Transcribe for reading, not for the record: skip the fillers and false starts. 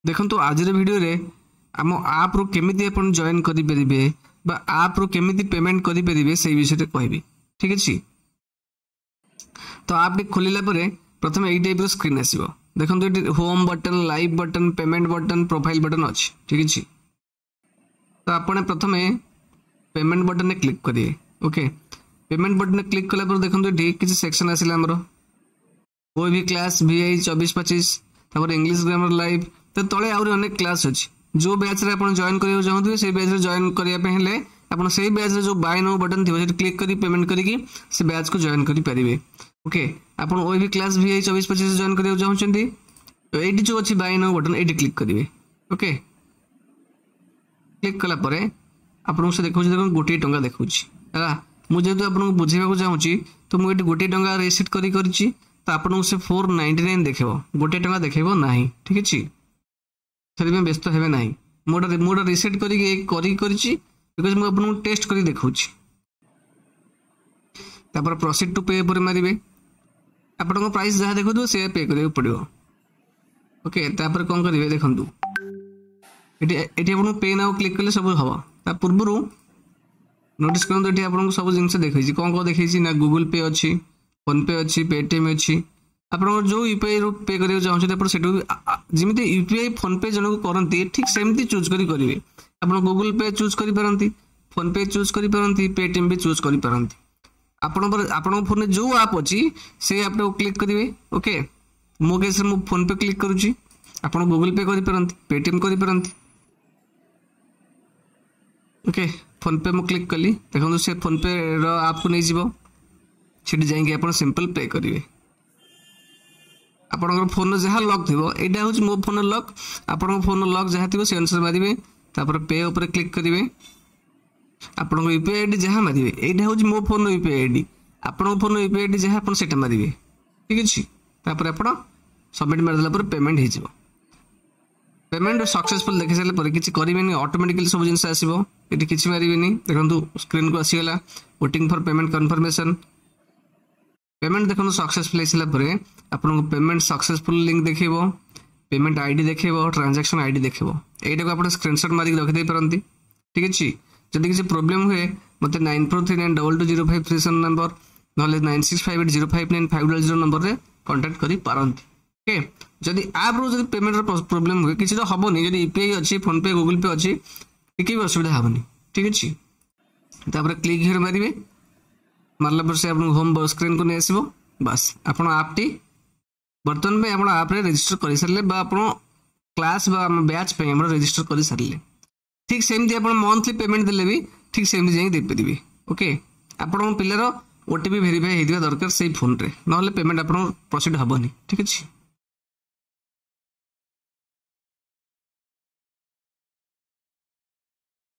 देखो आज वीडियो रे आम आप रु केमिति अपन जॉइन करि परिबे बा आप रु केमिति पेमेंट करि परिबे से विषय कहबी। ठीक अछि। तो आप टी खोलिला परे प्रथम एई टाइप रो स्क्रीन आसीबो। देखो ये home button, live button, payment button, profile button अछि। ठीक अछि। तो आपण प्रथम पेमेंट बटन ने क्लिक करिए। ओके, पेमेंट बटन ने क्लिक कला पर देखो ये किसी सेक्शन आसिला हमरो कोई भी क्लास VI 24-25 तापर इंग्लिश ग्रामर लाइव तो तले आउरी अनेक क्लास अछि। जो बैच रे आपण जॉइन करियो चाहथि से बैच रे जॉइन करिया पे हेले आपण सेही बैच रे जो बाय नाउ बटन थिबो से क्लिक करी पेमेंट करी कि से बैच को जॉइन करि परिबे। ओके, आपण ओई भी क्लास VI 24-25 जॉइन करियो चाहछंती तो एडी जो अछि बाय नाउ बटन एडी क्लिक करिवे। ओके, क्लिक कला परे आपण से देखौ जे गोटे टंगा देखौछि हला। मु जेतु आपण बुझेबा को चाहूछि तो मु एडी गोटे टंगा रिसेट करछि तो आपण से 499 देखिबो, गोटे टंका देखिबो नाही। ठीक अछि। थरी में व्यस्त हेबे नाही। मोडा रिसेट करिछि बिकॉज़ मु आपन टेस्ट करी देखौछि। तापर प्रोसीड टू पे पर मारिबे। आपन को प्राइस जहा देखो से पे करियो पड़ियो। ओके, तापर कोन करिवे देखंतु एटी आपन पे नाउ क्लिक करले सब हबो। ता पूर्वरु नोटिस करन एटी आपन को सब जिंस देखैछि। कोन देखैछि ना गूगल पे अछि, फोन पे अछि, पेटीएम अछि। आपन जो यूपीआई रो पे करियो चाहौ छै सेटू जिमिति यूपीआई फोन पे जन को करंती ठीक सेमती चूज करी करिवे। आपन गूगल पे चूज करी परंती, फोन पे चूज करी परंती, पेटीएम भी चूज करी परंती। आपन फोन में जो ऐप अछि से ऐप रे क्लिक करिवे। ओके, मो केस मु फोन पे क्लिक करूची, आपन गूगल पे करी परंती, पेटीएम करी परंती। ओके, फोन पे मु क्लिक कली देखो से फोन पे रो ऐप को नै जिवो छिट जाएंगे आपन सिंपल पे करिवे। आपन फोन जहाँ लॉक थिबो एटा होच मो फोन लॉक, आपन फोन लॉक जहाँ थिबो से आंसर मारिवे। तापर पे ऊपर क्लिक करिवे। आपन यूपीआई आईडी जहाँ मारिवे एटा होच मो फोन यूपीआई आईडी, आपन फोन यूपीआई आईडी जहाँ आपन सेटा मारिवे। ठीक अछि। तापर आपन सबमिट मार देला पर पेमेंट हे जिवो। पेमेंट सक्सेसफुल देखि साले पर किछि करिवेनी, ऑटोमेटिकली सब जिंस आसीबो। एटी किछि मारिवेनी। देखंतु स्क्रीन को आसीगला waiting for payment confirmation. Payment देखो सक्सेसफुल आइसला परे आपन को पेमेंट सक्सेसफुल लिंक देखिबो, पेमेंट आईडी देखिबो, ट्रांजैक्शन आईडी देखिबो। एटा को आपन स्क्रीनशॉट मारि रख दे परंती। ठीक अछि। जदि किछि प्रॉब्लम हुए मते 9439220537 नंबर नले 9658059500 नंबर रे कांटेक्ट करि पारंती। ओके, जदि आप रो जदि पेमेंट रो प्रॉब्लम हुए किछि तो हबोनी। जदि यूपीआई अछि, फोन पे, गूगल पे अछि एके भी असुविधा हबोनी। ठीक अछि। तापर क्लिक हियर मारिवे। मारला पर से आपन होम स्क्रीन को नै आसीबो। बस आपन ऐप टी बर्तन में आपन ऐप रे रजिस्टर करि सरले बा आपन क्लास बा बैच पे हमर रजिस्टर करि सरले। ठीक सेमती आपन मंथली पेमेंट देले भी ठीक सेमती जाई दे परिबे। ओके, आपन पिलर ओटीपी वेरीफाई हेदिबा दरकार सेही फोन रे, नहले पेमेंट आपन प्रोसीड हबोनी। ठीक अछि।